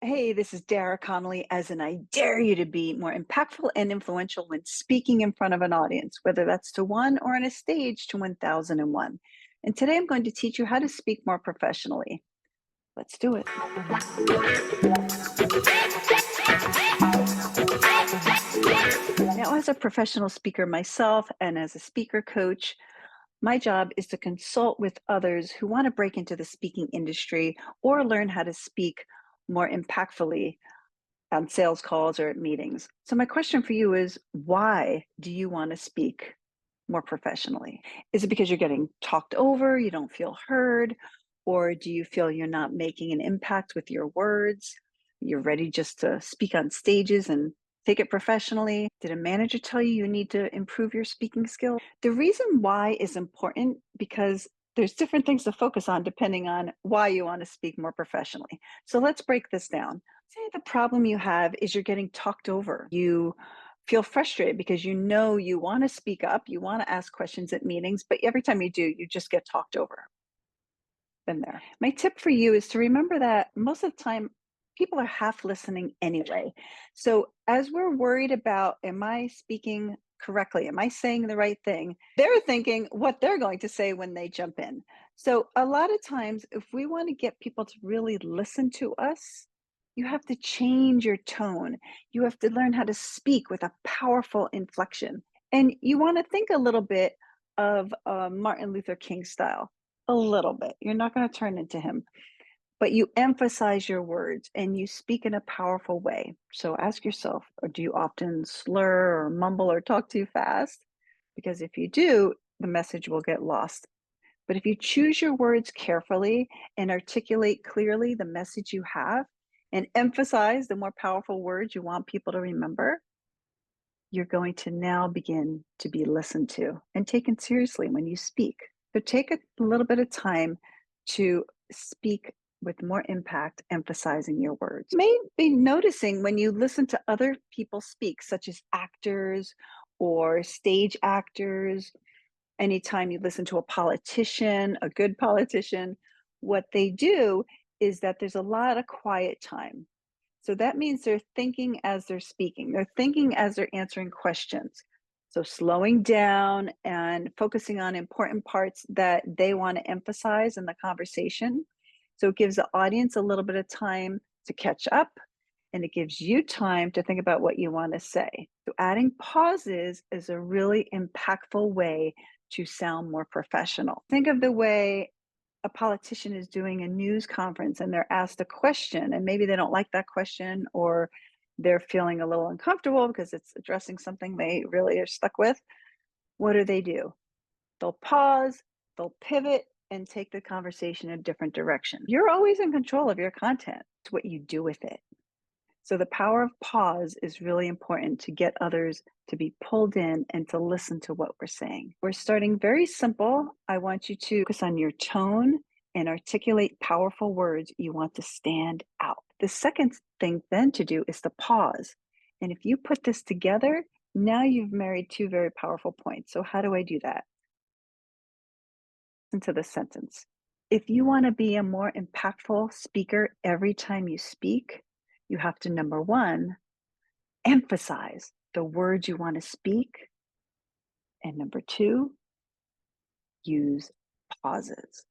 Hey, this is Dara Connolly, as in I dare you to be more impactful and influential when speaking in front of an audience, whether that's to one or on a stage to 1001. And today I'm going to teach you how to speak more professionally. Let's do it. Now, as a professional speaker myself and as a speaker coach, my job is to consult with others who want to break into the speaking industry or learn how to speak more impactfully on sales calls or at meetings. So my question for you is, why do you want to speak more professionally? Is it because you're getting talked over, you don't feel heard, or do you feel you're not making an impact with your words? You're ready just to speak on stages and take it professionally? Did a manager tell you you need to improve your speaking skill? The reason why is important because there's different things to focus on depending on why you want to speak more professionally. So let's break this down. Say the problem you have is you're getting talked over. You feel frustrated because you know you want to speak up, you want to ask questions at meetings, but every time you do, you just get talked over. Been there. My tip for you is to remember that most of the time, people are half listening anyway. So as we're worried about, am I speaking correctly? Am I saying the right thing? They're thinking what they're going to say when they jump in. So a lot of times, if we want to get people to really listen to us, you have to change your tone. You have to learn how to speak with a powerful inflection. And you want to think a little bit of Martin Luther King style, a little bit. You're not going to turn into him, but you emphasize your words and you speak in a powerful way. So ask yourself, or do you often slur or mumble or talk too fast? Because if you do, the message will get lost. But if you choose your words carefully and articulate clearly the message you have and emphasize the more powerful words you want people to remember, you're going to now begin to be listened to and taken seriously when you speak. So take a little bit of time to speak with more impact, emphasizing your words. You may be noticing when you listen to other people speak, such as actors or stage actors, anytime you listen to a politician, a good politician, what they do is that there's a lot of quiet time. So that means they're thinking as they're speaking, they're thinking as they're answering questions. So slowing down and focusing on important parts that they want to emphasize in the conversation. So it gives the audience a little bit of time to catch up and it gives you time to think about what you want to say. So adding pauses is a really impactful way to sound more professional. Think of the way a politician is doing a news conference and they're asked a question and maybe they don't like that question or they're feeling a little uncomfortable because it's addressing something they really are stuck with. What do? They'll pause, they'll pivot and take the conversation in a different direction. You're always in control of your content. It's what you do with it. So the power of pause is really important to get others to be pulled in and to listen to what we're saying. We're starting very simple. I want you to focus on your tone and articulate powerful words you want to stand out. The second thing then to do is to pause. And if you put this together, now you've married two very powerful points. So how do I do that? Listen to the sentence. If you want to be a more impactful speaker every time you speak, you have to, number one, emphasize the words you want to speak. And number two, use pauses.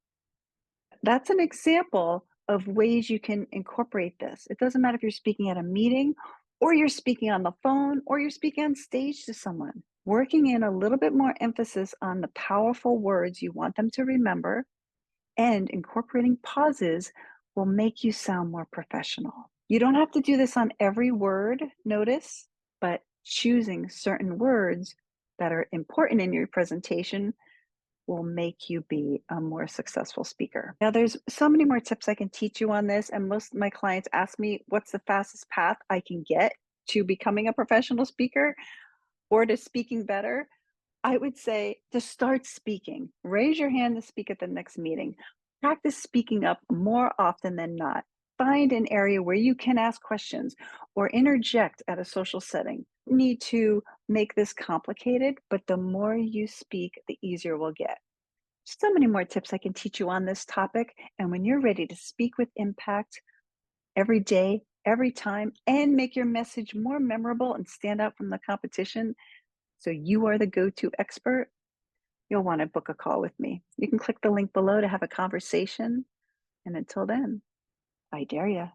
That's an example of ways you can incorporate this. It doesn't matter if you're speaking at a meeting or you're speaking on the phone or you're speaking on stage to someone. Working in a little bit more emphasis on the powerful words you want them to remember and incorporating pauses will make you sound more professional. You don't have to do this on every word, notice, but choosing certain words that are important in your presentation will make you be a more successful speaker. Now, there's so many more tips I can teach you on this, and most of my clients ask me what's the fastest path I can get to becoming a professional speaker or to speaking better. I would say to start speaking. Raise your hand to speak at the next meeting. Practice speaking up more often than not. Find an area where you can ask questions or interject at a social setting. You need to make this complicated, but the more you speak, the easier we'll get. So many more tips I can teach you on this topic. And when you're ready to speak with impact every day, every time and make your message more memorable and stand out from the competition so you are the go-to expert, you'll want to book a call with me. You can click the link below to have a conversation. And until then, I dare ya.